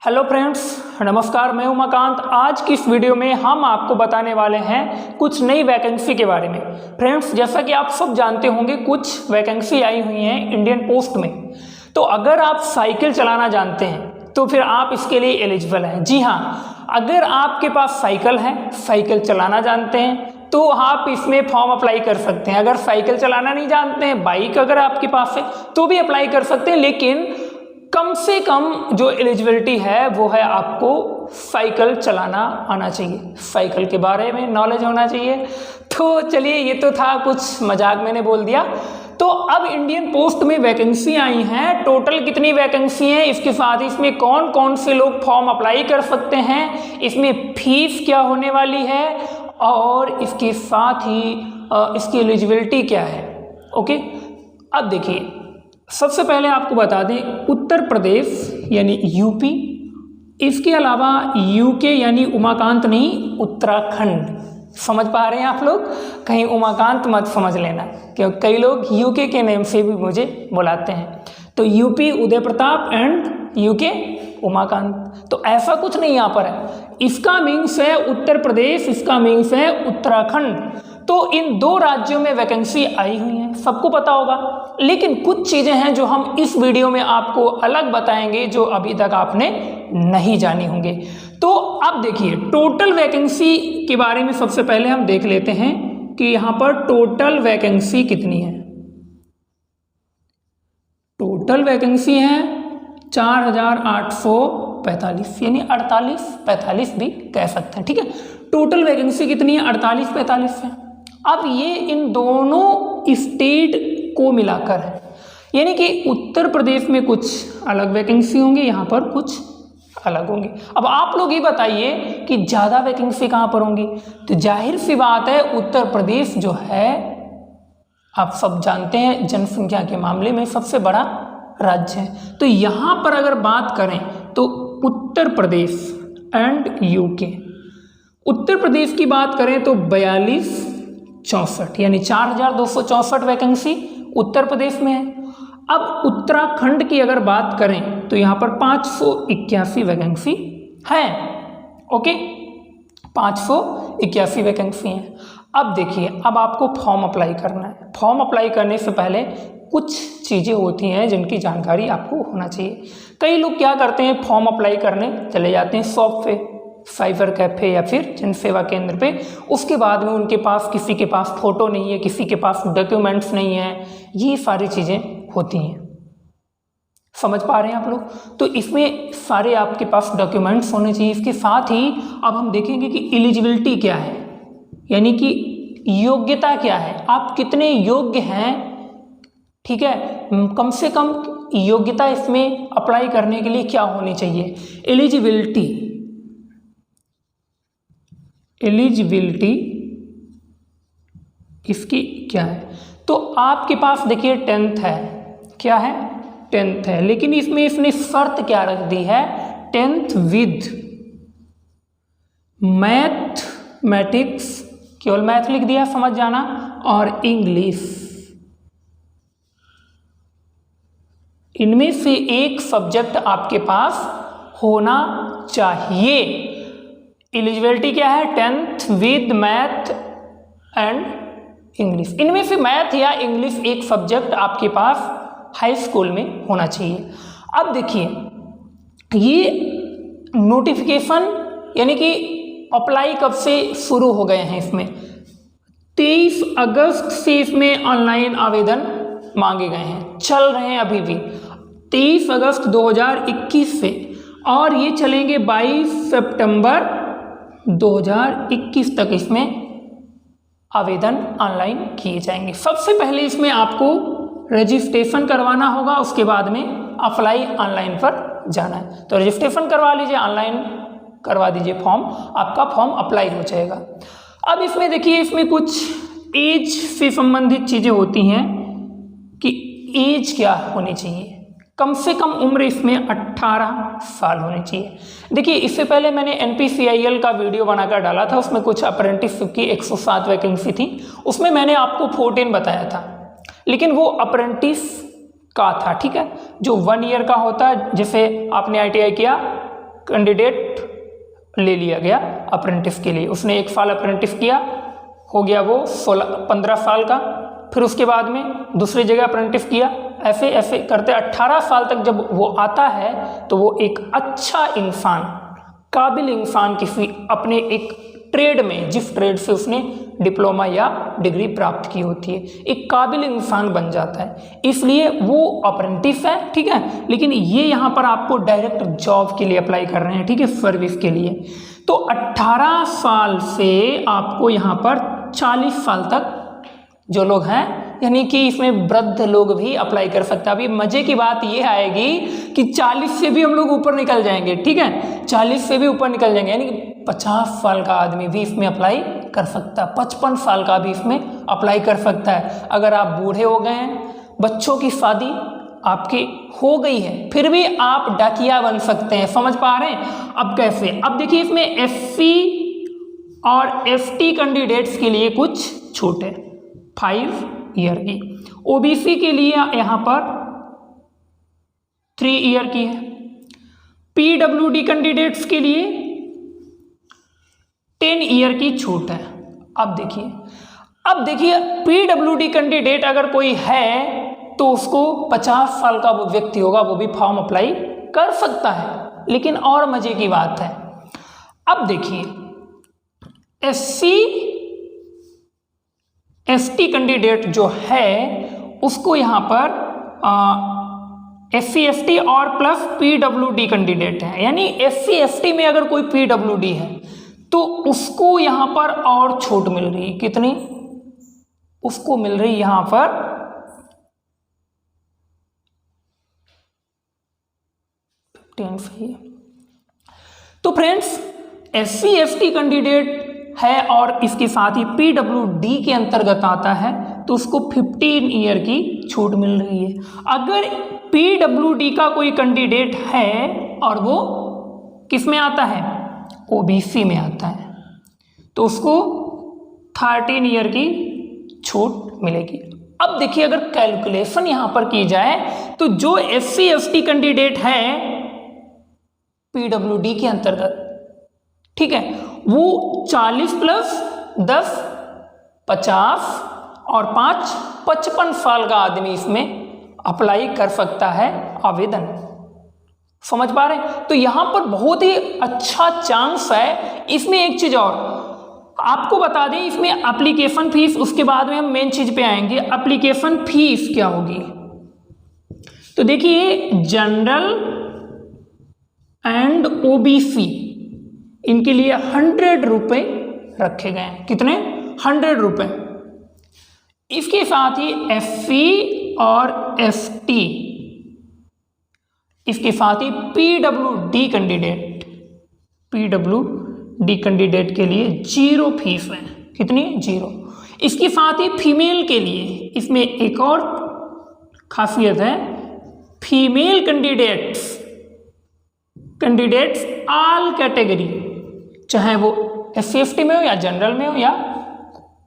Hello friends, नमस्कार। मैं उमाकांत। आज की इस वीडियो में हम आपको बताने वाले हैं कुछ नई वैकेंसी के बारे में। फ्रेंड्स, जैसा कि आप सब जानते होंगे, कुछ वैकेंसी आई हुई हैं इंडियन पोस्ट में। तो अगर आप साइकिल चलाना जानते हैं तो फिर आप इसके लिए एलिजिबल हैं। जी हाँ, अगर आपके पास साइकिल है, साइकिल चलाना जानते हैं तो आप इसमें फॉर्म अप्लाई कर सकते हैं। अगर साइकिल चलाना नहीं जानते हैं, बाइक अगर आपके पास है तो भी अप्लाई कर सकते हैं, लेकिन कम से कम जो एलिजिबिलिटी है वो है आपको साइकिल चलाना आना चाहिए, साइकिल के बारे में नॉलेज होना चाहिए। तो चलिए, ये तो था कुछ मजाक मैंने बोल दिया। तो अब इंडियन पोस्ट में वैकेंसी आई हैं। टोटल कितनी वैकेंसी हैं, इसके साथ इसमें कौन कौन से लोग फॉर्म अप्लाई कर सकते हैं, इसमें फीस क्या होने वाली है और इसके साथ ही इसकी एलिजिबिलिटी क्या है। ओके, अब देखिए, सबसे पहले आपको बता दें, उत्तर प्रदेश यानी यूपी, इसके अलावा यूके यानी उमाकांत नहीं, उत्तराखंड। समझ पा रहे हैं आप लोग? कहीं उमाकांत मत समझ लेना, क्योंकि कई लोग यूके के नेम से भी मुझे बुलाते हैं। तो UP Uday Pratap and UK Umakant, तो ऐसा कुछ नहीं यहाँ पर है। इसका मीन्स है उत्तर प्रदेश, इसका मीन्स है उत्तराखंड। तो इन दो राज्यों में वैकेंसी आई हुई है, सबको पता होगा। लेकिन कुछ चीज़ें हैं जो हम इस वीडियो में आपको अलग बताएंगे, जो अभी तक आपने नहीं जानी होंगे। तो अब देखिए, टोटल वैकेंसी के बारे में सबसे पहले हम देख लेते हैं कि यहाँ पर टोटल वैकेंसी कितनी है। टोटल वैकेंसी है 4845, यानी 48-45 भी कह सकते हैं। ठीक है, टोटल वैकेंसी कितनी है? 48-45 है। अब ये इन दोनों स्टेट को मिलाकर है, यानी कि उत्तर प्रदेश में कुछ अलग वैकेंसी होंगी, यहाँ पर कुछ अलग होंगी। अब आप लोग ये बताइए कि ज़्यादा वैकेंसी कहाँ पर होंगी? तो जाहिर सी बात है, उत्तर प्रदेश जो है आप सब जानते हैं जनसंख्या के मामले में सबसे बड़ा राज्य है। तो यहाँ पर अगर बात करें तो उत्तर प्रदेश एंड यूके, उत्तर प्रदेश की बात करें तो 4264 यानी 4264 वैकेंसी उत्तर प्रदेश में है। अब उत्तराखंड की अगर बात करें तो यहाँ पर 581 वैकेंसी है। ओके, 581 वैकेंसी है। अब देखिए, अब आपको फॉर्म अप्लाई करना है। फॉर्म अप्लाई करने से पहले कुछ चीज़ें होती हैं जिनकी जानकारी आपको होना चाहिए। कई लोग क्या करते हैं, फॉर्म अप्लाई करने चले जाते हैं शॉप पे, साइबर कैफे या फिर जन सेवा केंद्र पे। उसके बाद में उनके पास, किसी के पास फ़ोटो नहीं है, किसी के पास डॉक्यूमेंट्स नहीं है, ये सारी चीज़ें होती हैं। समझ पा रहे हैं आप लोग? तो इसमें सारे आपके पास डॉक्यूमेंट्स होने चाहिए। इसके साथ ही अब हम देखेंगे कि एलिजिबिलिटी क्या है, यानी कि योग्यता क्या है, आप कितने योग्य हैं। ठीक है, कम से कम योग्यता इसमें अप्लाई करने के लिए क्या होनी चाहिए। एलिजिबिलिटी इसकी क्या है? तो आपके पास देखिए 10th है, क्या है? 10th है, लेकिन इसमें इसने शर्त क्या रख दी है? 10th विद मैथमेटिक्स, केवल मैथ लिख दिया, समझ जाना, और इंग्लिश, इनमें से एक सब्जेक्ट आपके पास होना चाहिए। एलिजिबिलिटी क्या है? 10th with math and English, इनमें से मैथ या इंग्लिश एक सब्जेक्ट आपके पास हाई स्कूल में होना चाहिए। अब देखिए, ये नोटिफिकेशन यानी कि अप्लाई कब से शुरू हो गए हैं? इसमें 23 अगस्त से इसमें ऑनलाइन आवेदन मांगे गए हैं, चल रहे हैं अभी भी 23 अगस्त 2021 से, और ये चलेंगे 22 सितंबर 2021 तक इसमें आवेदन ऑनलाइन किए जाएंगे। सबसे पहले इसमें आपको रजिस्ट्रेशन करवाना होगा, उसके बाद में अप्लाई ऑनलाइन पर जाना है। तो रजिस्ट्रेशन करवा लीजिए, ऑनलाइन करवा दीजिए फॉर्म, आपका फॉर्म अप्लाई हो जाएगा। अब इसमें देखिए, इसमें कुछ एज से संबंधित चीज़ें होती हैं कि एज क्या होनी चाहिए। कम से कम उम्र इसमें 18 साल होनी चाहिए। देखिए, इससे पहले मैंने NPCIL का वीडियो बनाकर डाला था, उसमें कुछ अप्रेंटिसशिप की 107 वैकेंसी थी, उसमें मैंने आपको 14 बताया था, लेकिन वो अप्रेंटिस का था। ठीक है, जो 1 ईयर का होता है, जैसे आपने ITI किया कैंडिडेट ले लिया गया अप्रेंटिस के लिए। उसने 1 साल अप्रेंटिस किया, हो गया वो 15 साल का। फिर उसके बाद में दूसरी जगह अप्रेंटिस किया, ऐसे ऐसे करते 18 साल तक जब वो आता है तो वो एक अच्छा इंसान, काबिल इंसान किसी अपने एक ट्रेड में, जिस ट्रेड से उसने डिप्लोमा या डिग्री प्राप्त की होती है, एक काबिल इंसान बन जाता है। इसलिए वो अप्रेंटिस है, ठीक है। लेकिन ये यहाँ पर आपको डायरेक्ट जॉब के लिए अप्लाई कर रहे हैं, ठीक है, सर्विस के लिए। तो 18 साल से आपको यहाँ पर 40 साल तक जो लोग हैं, यानी कि इसमें वृद्ध लोग भी अप्लाई कर सकते हैं। अभी मजे की बात ये आएगी कि 40 से भी हम लोग ऊपर निकल जाएंगे, ठीक है, 40 से भी ऊपर निकल जाएंगे, यानी कि 50 साल का आदमी भी इसमें अप्लाई कर सकता है, 55 साल का भी इसमें अप्लाई कर सकता है। अगर आप बूढ़े हो गए हैं, बच्चों की शादी आपकी हो गई है, फिर भी आप डाकिया बन सकते हैं। समझ पा रहे हैं? अब कैसे? अब देखिए इसमें एससी और एसटी कैंडिडेट्स के लिए कुछ छूट है 5 ईयर की, ओबीसी के लिए यहाँ पर 3 ईयर की है, पीडब्ल्यूडी कैंडिडेट्स के लिए 10 ईयर की छूट है। अब देखिए पीडब्ल्यूडी कैंडिडेट अगर कोई है तो उसको 50 साल का वो व्यक्ति होगा, वो भी फॉर्म अप्लाई कर सकता है। लेकिन और मजे की बात है, अब देखिए एससी एसटी कैंडिडेट जो है उसको यहाँ पर एससी एसटी और प्लस पीडब्ल्यूडी कैंडिडेट है, यानी एससी एसटी में अगर कोई पीडब्ल्यूडी है तो उसको यहाँ पर और छूट मिल रही है। कितनी? उसको मिल रही यहाँ पर 15 सही है। तो फ्रेंड्स एससी एसटी कैंडिडेट है और इसके साथ ही पीडब्ल्यूडी के अंतर्गत आता है तो उसको 15 ईयर की छूट मिल रही है। अगर पीडब्ल्यूडी का कोई कैंडिडेट है और वो किस में आता है? ओबीसी में आता है, तो उसको 13 ईयर की छूट मिलेगी। अब देखिए अगर कैलकुलेशन यहां पर की जाए तो जो एससी एसटी कैंडिडेट है पीडब्ल्यूडी के अंतर्गत, ठीक है, वो 40 प्लस 10 50 और 5 55 साल का आदमी इसमें अप्लाई कर सकता है आवेदन। समझ पा रहे हैं? तो यहां पर बहुत ही अच्छा चांस है। इसमें एक चीज और आपको बता दें, इसमें एप्लीकेशन फीस, उसके बाद में हम मेन चीज पे आएंगे। एप्लीकेशन फीस क्या होगी? तो देखिए जनरल एंड ओबीसी इनके लिए 100 रुपए रखे गए हैं। कितने? 100 रुपए। इसके साथ ही एससी और एसटी, इसके साथ ही पीडब्ल्यूडी कैंडिडेट के लिए 0 फीस है। कितनी? 0। इसके साथ ही फीमेल के लिए इसमें एक और खासियत है, फीमेल कैंडिडेट्स ऑल कैटेगरी, चाहे वो एससी एसटी में हो या जनरल में हो या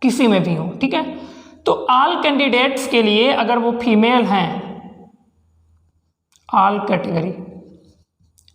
किसी में भी हो, ठीक है। तो ऑल कैंडिडेट्स के लिए अगर वो फीमेल हैं, ऑल कैटेगरी,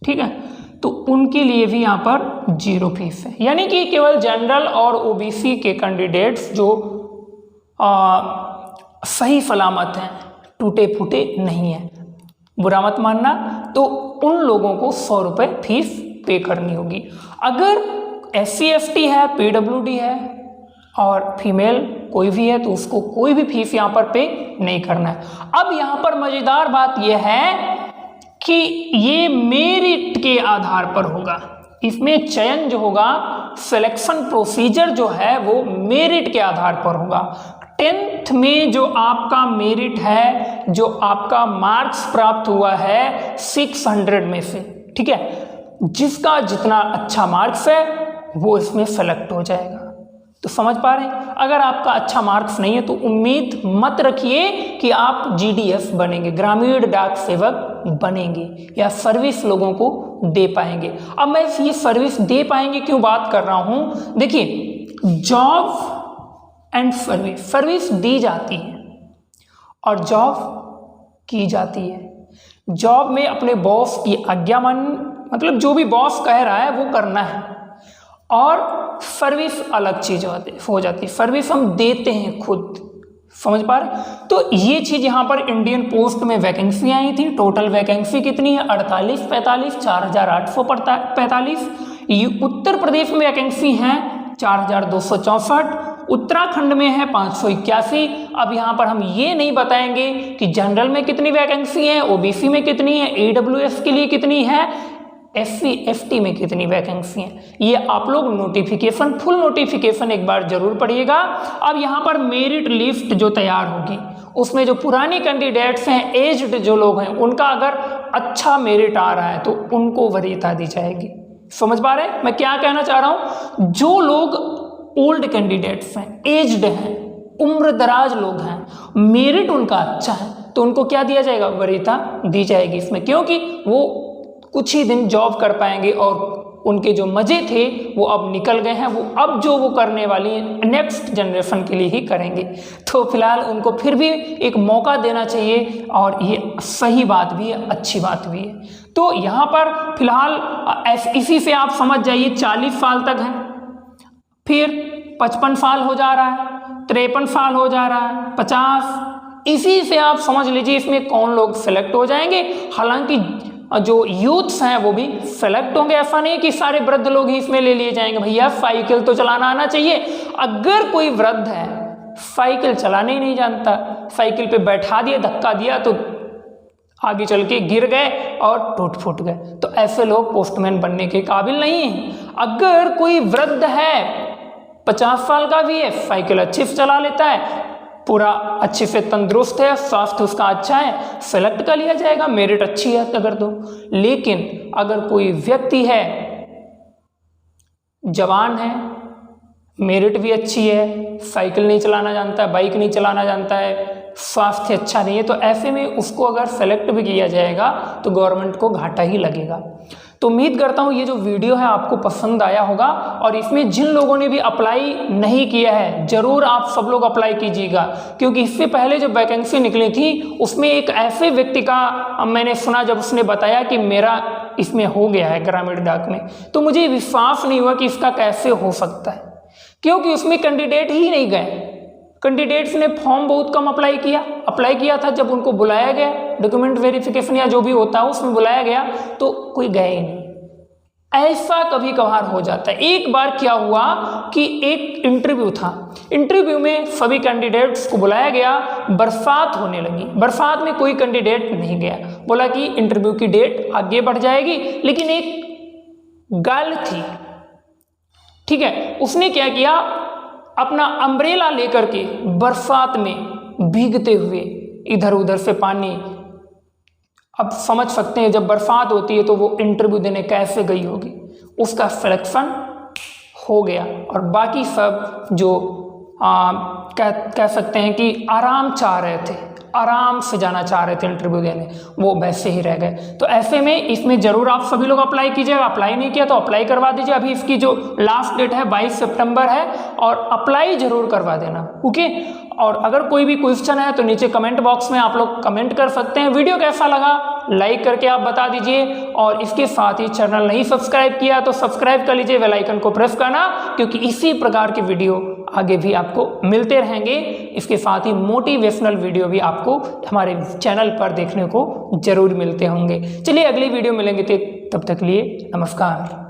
ठीक है, तो उनके लिए भी यहाँ पर 0 फीस है। यानी कि केवल जनरल और ओबीसी के कैंडिडेट्स जो सही सलामत हैं, टूटे फूटे नहीं हैं, बुरा मत मानना, तो उन लोगों को 100 रुपये फीस पे करनी होगी। अगर एससी एसटी है, पीडब्ल्यूडी है और फीमेल कोई भी है तो उसको कोई भी फीस यहाँ पर पे नहीं करना है। अब यहाँ पर मजेदार बात यह है कि ये मेरिट के आधार पर होगा। इसमें चयन जो होगा, सिलेक्शन प्रोसीजर जो है वो मेरिट के आधार पर होगा। 10th में जो आपका मेरिट है, जो आपका मार्क्स प्राप्त हुआ है 600 में से, ठीक है, जिसका जितना अच्छा मार्क्स है वो इसमें सेलेक्ट हो जाएगा। तो समझ पा रहे हैं? अगर आपका अच्छा मार्क्स नहीं है तो उम्मीद मत रखिए कि आप जीडीएस बनेंगे, ग्रामीण डाक सेवक बनेंगे या सर्विस लोगों को दे पाएंगे। अब मैं ये सर्विस दे पाएंगे क्यों बात कर रहा हूं? देखिए जॉब एंड सर्विस दी जाती है और जॉब की जाती है। जॉब में अपने बॉस की आज्ञा मतलब जो भी बॉस कह रहा है वो करना है। और सर्विस अलग चीज़ हो जाती है, सर्विस हम देते हैं खुद, समझ पा रहे। तो ये चीज़ यहाँ पर इंडियन पोस्ट में वैकेंसी आई थी। टोटल वैकेंसी कितनी है? 48, 45, 4845। ये उत्तर प्रदेश में वैकेंसी हैं 4264, उत्तराखंड में है 581। अब यहाँ पर हम ये नहीं बताएंगे कि जनरल में कितनी वैकेंसी है, ओबीसी में कितनी है, ईडब्ल्यूएस के लिए कितनी है, एससी एसटी में कितनी वैकेंसी है। ये आप लोग नोटिफिकेशन, फुल नोटिफिकेशन एक बार जरूर पढ़िएगा। अब यहाँ पर मेरिट लिस्ट जो तैयार होगी उसमें जो पुराने कैंडिडेट्स हैं, एज्ड जो लोग हैं, उनका अगर अच्छा मेरिट आ रहा है तो उनको वरीयता दी जाएगी। समझ पा रहे हैं मैं क्या कहना चाह रहा हूँ? जो लोग ओल्ड कैंडिडेट्स हैं, एज्ड हैं, उम्र दराज लोग हैं, मेरिट उनका अच्छा है, तो उनको क्या दिया जाएगा? वरीयता दी जाएगी इसमें, क्योंकि वो कुछ ही दिन जॉब कर पाएंगे और उनके जो मजे थे वो अब निकल गए हैं। वो अब जो वो करने वाली है नेक्स्ट जनरेशन के लिए ही करेंगे। तो फिलहाल उनको फिर भी एक मौका देना चाहिए और ये सही बात भी है, अच्छी बात भी है। तो यहाँ पर फिलहाल इसी से आप समझ जाइए 40 साल तक है, फिर 55 साल हो जा रहा है, 53 साल हो जा रहा है, 50, इसी से आप समझ लीजिए इसमें कौन लोग सेलेक्ट हो जाएंगे। हालांकि जो यूथ्स हैं वो भी सेलेक्ट होंगे, ऐसा नहीं कि सारे वृद्ध लोग ही इसमें ले लिए जाएंगे। भैया साइकिल तो चलाना आना चाहिए। अगर कोई वृद्ध है साइकिल चलाने ही नहीं जानता, साइकिल पे बैठा दिया, धक्का दिया तो आगे चल के गिर गए और टूट फूट गए, तो ऐसे लोग पोस्टमैन बनने के काबिल नहीं हैं। अगर कोई वृद्ध है 50 साल का भी है, साइकिल अच्छे से चला लेता है, पूरा अच्छे से तंदुरुस्त है, स्वास्थ्य उसका अच्छा है, सेलेक्ट कर लिया जाएगा, मेरिट अच्छी है अगर तो। लेकिन अगर कोई व्यक्ति है जवान है, मेरिट भी अच्छी है, साइकिल नहीं चलाना जानता है, बाइक नहीं चलाना जानता है, स्वास्थ्य अच्छा नहीं है, तो ऐसे में उसको अगर सेलेक्ट भी किया जाएगा तो गवर्नमेंट को घाटा ही लगेगा। तो उम्मीद करता हूँ ये जो वीडियो है आपको पसंद आया होगा, और इसमें जिन लोगों ने भी अप्लाई नहीं किया है ज़रूर आप सब लोग अप्लाई कीजिएगा, क्योंकि इससे पहले जो वैकेंसी निकली थी उसमें एक ऐसे व्यक्ति का मैंने सुना, जब उसने बताया कि मेरा इसमें हो गया है ग्रामीण डाक में, तो मुझे विश्वास नहीं हुआ कि इसका कैसे हो सकता है, क्योंकि उसमें कैंडिडेट ही नहीं गए। कैंडिडेट्स ने फॉर्म बहुत कम अप्लाई किया था। जब उनको बुलाया गया डॉक्यूमेंट वेरिफिकेशन या जो भी होता है उसमें बुलाया गया तो कोई गए ही नहीं। ऐसा कभी कभार हो जाता है। एक बार क्या हुआ कि एक इंटरव्यू था, इंटरव्यू में सभी कैंडिडेट्स को बुलाया गया, बरसात होने लगी, बरसात में कोई कैंडिडेट नहीं गया, बोला कि इंटरव्यू की डेट आगे बढ़ जाएगी। लेकिन एक गर्ल थी, ठीक है, उसने क्या किया, अपना अम्ब्रेला लेकर के बरसात में भीगते हुए इधर उधर से पानी, अब समझ सकते हैं जब बरसात होती है तो वो इंटरव्यू देने कैसे गई होगी। उसका सिलेक्शन हो गया और बाकी सब जो कह सकते हैं कि आराम चाह रहे थे, आराम से जाना चाह रहे थे इंटरव्यू देने, वो वैसे ही रह गए। तो ऐसे में इसमें ज़रूर आप सभी लोग अप्लाई कीजिएगा। अप्लाई नहीं किया तो अप्लाई करवा दीजिए। अभी इसकी जो लास्ट डेट है 22 सितंबर है और अप्लाई ज़रूर करवा देना, ओके। और अगर कोई भी क्वेश्चन है तो नीचे कमेंट बॉक्स में आप लोग कमेंट कर सकते हैं। वीडियो कैसा लगा लाइक करके आप बता दीजिए, और इसके साथ ही चैनल नहीं सब्सक्राइब किया तो सब्सक्राइब कर लीजिए, बेल आइकन को प्रेस करना, क्योंकि इसी प्रकार के वीडियो आगे भी आपको मिलते रहेंगे। इसके साथ ही मोटिवेशनल वीडियो भी आपको हमारे चैनल पर देखने को जरूर मिलते होंगे। चलिए अगली वीडियो मिलेंगे, तब तक के लिए नमस्कार।